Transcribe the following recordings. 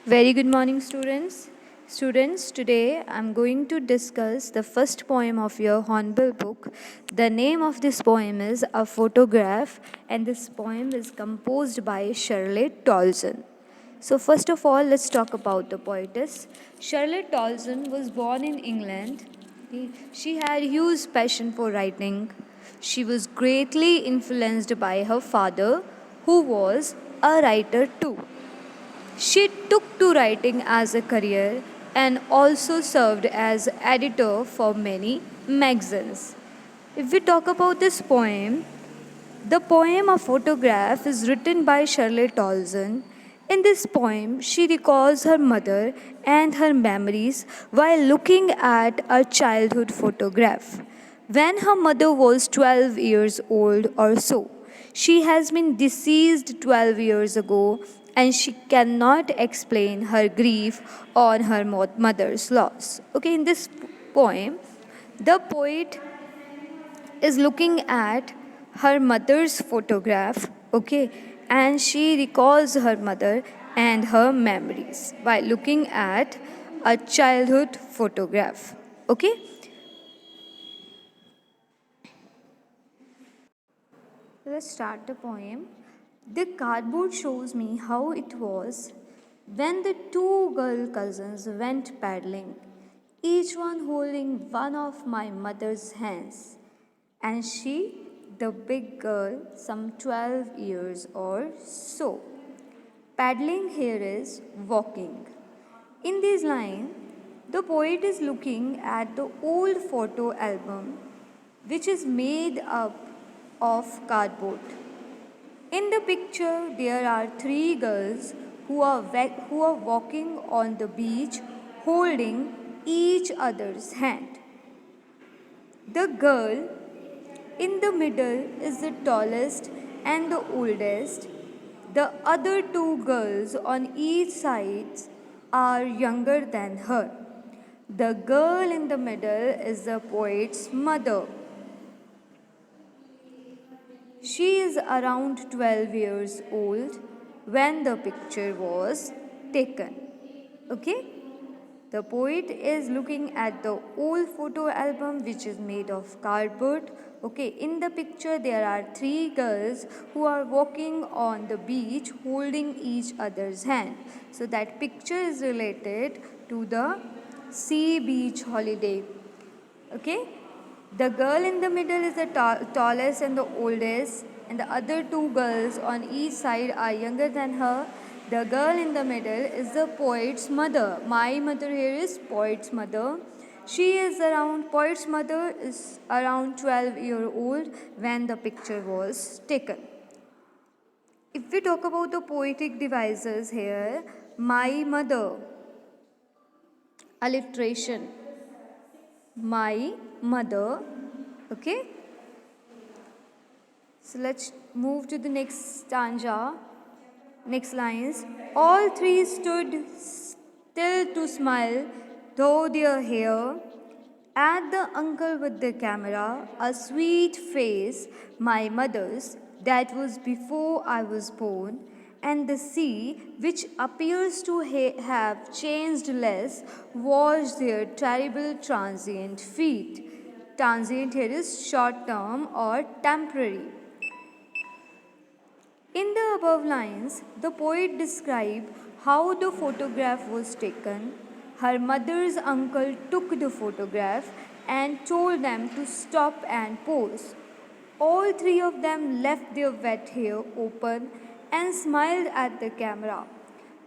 Very good morning, students. Students, today I'm going to discuss the first poem of your Hornbill book. The name of this poem is A Photograph, and this poem is composed by Charlotte Tolson. So, first of all, let's talk about the poetess. Charlotte Tolson was born in England. She had huge passion for writing. She was greatly influenced by her father, who was a writer too. She took to writing as a career and also served as editor for many magazines. If we talk about this poem, the poem A Photograph is written by Charlotte Tolson. In this poem, she recalls her mother and her memories while looking at a childhood photograph. When her mother was 12 years old or so, she has been deceased 12 years ago and she cannot explain her grief on her mother's loss. Okay, in this poem, the poet is looking at her mother's photograph, okay, and she recalls her mother and her memories by looking at a childhood photograph, okay. Let's start the poem. The cardboard shows me how it was when the two girl cousins went paddling, each one holding one of my mother's hands, and she, the big girl, some 12 years or so. Paddling here is walking. In this line, the poet is looking at the old photo album which is made up of cardboard. In the picture, there are three girls who are walking on the beach holding each other's hand. The girl in the middle is the tallest and the oldest. The other two girls on each side are younger than her. The girl in the middle is the poet's mother. She is around 12 years old when the picture was taken. Okay? The poet is looking at the old photo album which is made of cardboard. Okay, in the picture there are three girls who are walking on the beach holding each other's hand. So that picture is related to the sea beach holiday. Okay, the girl in the middle is the tallest and the oldest, and the other two girls on each side are younger than her. The girl in the middle is the poet's mother. My mother here is poet's mother. Poet's mother is around 12-year-old when the picture was taken. If we talk about the poetic devices here, my mother, alliteration, my mother, okay. So let's move to the next stanza, next lines. All three stood still to smile, though their hair. At the uncle with the camera, a sweet face, my mother's, that was before I was born, and the sea, which appears to have changed less, washed their terrible transient feet. Transient here is short term or temporary. In the above lines, the poet described how the photograph was taken. Her mother's uncle took the photograph and told them to stop and pose. All three of them left their wet hair open and smiled at the camera.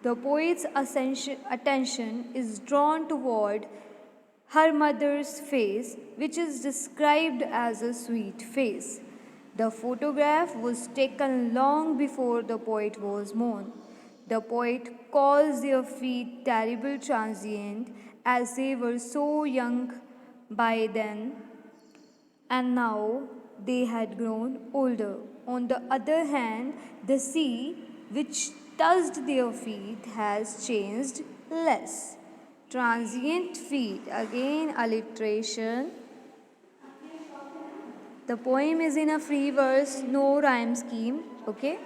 The poet's attention is drawn toward her mother's face, which is described as a sweet face. The photograph was taken long before the poet was born. The poet calls their feet terrible transient as they were so young by then and now they had grown older. On the other hand, the sea, which touched their feet, has changed less. Transient feet, again alliteration. The poem is in a free verse, no rhyme scheme, okay?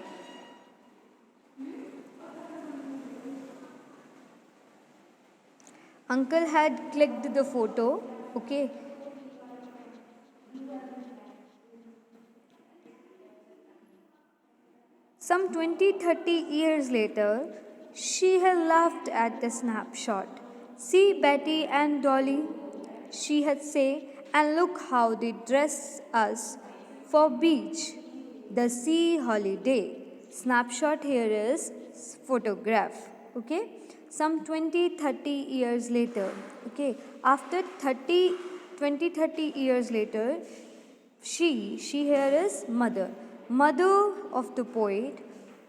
Uncle had clicked the photo, okay. Some 20-30 years later, she had laughed at the snapshot. See Betty and Dolly, she had said, and look how they dress us for beach, the sea holiday. Snapshot here is photograph, okay. Some 20-30 years later, okay. After 20-30 years later, she here is mother of the poet,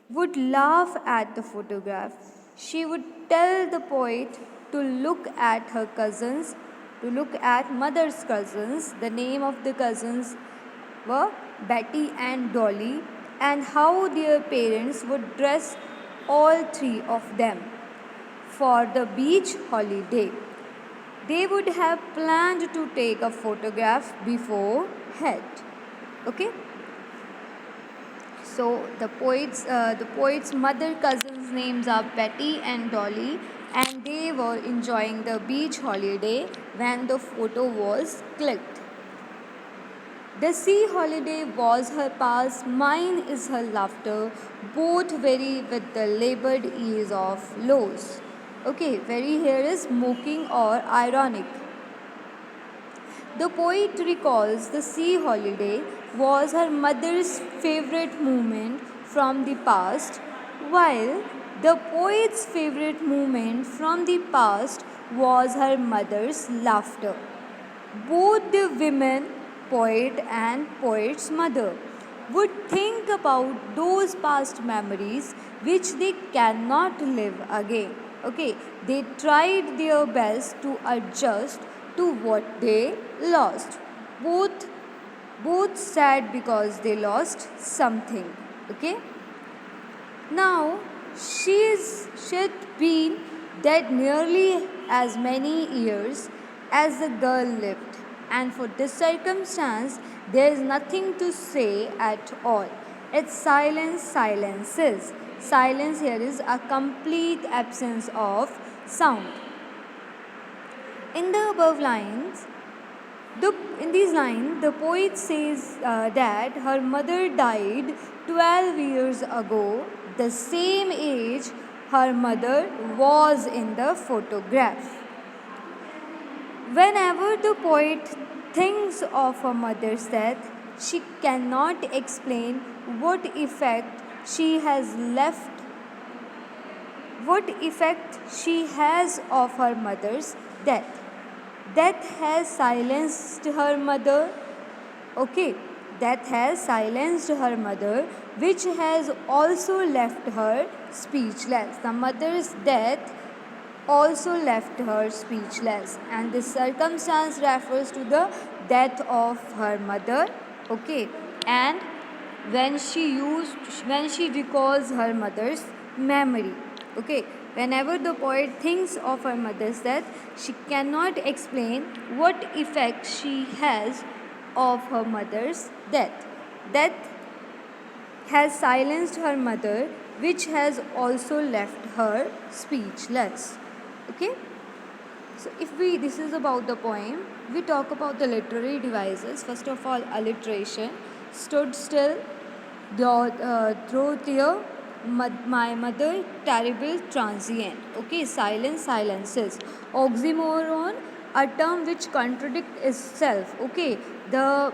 would laugh at the photograph. She would tell the poet to look at her cousins, to look at mother's cousins. The name of the cousins were Betty and Dolly, and how their parents would dress all three of them for the beach holiday. They would have planned to take a photograph beforehand. Okay. So the poet's mother cousins' names are Betty and Dolly, and they were enjoying the beach holiday when the photo was clicked. The sea holiday was her past, mine is her laughter, both vary with the labored ease of lows. Okay, very here is mocking or ironic. The poet recalls the sea holiday was her mother's favorite moment from the past, while the poet's favorite moment from the past was her mother's laughter. Both the women, poet and poet's mother, would think about those past memories which they cannot live again. Okay, they tried their best to adjust to what they lost. Both both sad because they lost something. Okay. Now she'd been dead nearly as many years as the girl lived, and for this circumstance there is nothing to say at all. It's silence, silences. Silence here is a complete absence of sound. In the above lines, in these lines, the poet says that her mother died 12 years ago, the same age her mother was in the photograph. Whenever the poet thinks of her mother's death, she cannot explain what effect she has left, what effect she has of her mother's death. Death has silenced her mother. Okay, death has silenced her mother, which has also left her speechless. The mother's death also left her speechless, and this circumstance refers to the death of her mother. Okay, and when she recalls her mother's memory. Okay, whenever the poet thinks of her mother's death, she cannot explain what effect she has of her mother's death. Death has silenced her mother, which has also left her speechless. Okay. So this is about the poem. We talk about the literary devices. First of all, alliteration. Stood still, through tear, my mother, terrible, transient. Okay, silence, silences. Oxymoron, a term which contradicts itself. Okay, the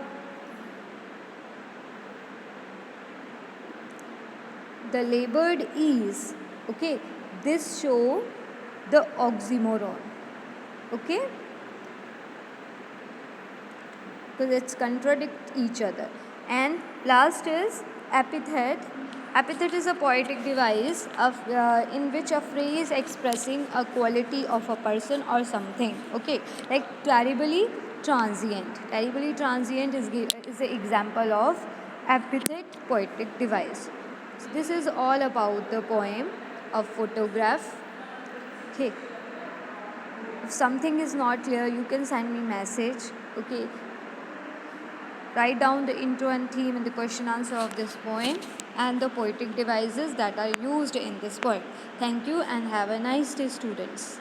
labored ease. Okay, this show the oxymoron. Okay, because it's contradict each other. And last is epithet. Epithet is a poetic device in which a phrase expressing a quality of a person or something. Okay, like terribly transient. Terribly transient is the example of epithet poetic device. So this is all about the poem of photograph. Okay. If something is not clear, you can send me message. Okay. Write down the intro and theme and the question answer of this poem and the poetic devices that are used in this poem. Thank you and have a nice day, students.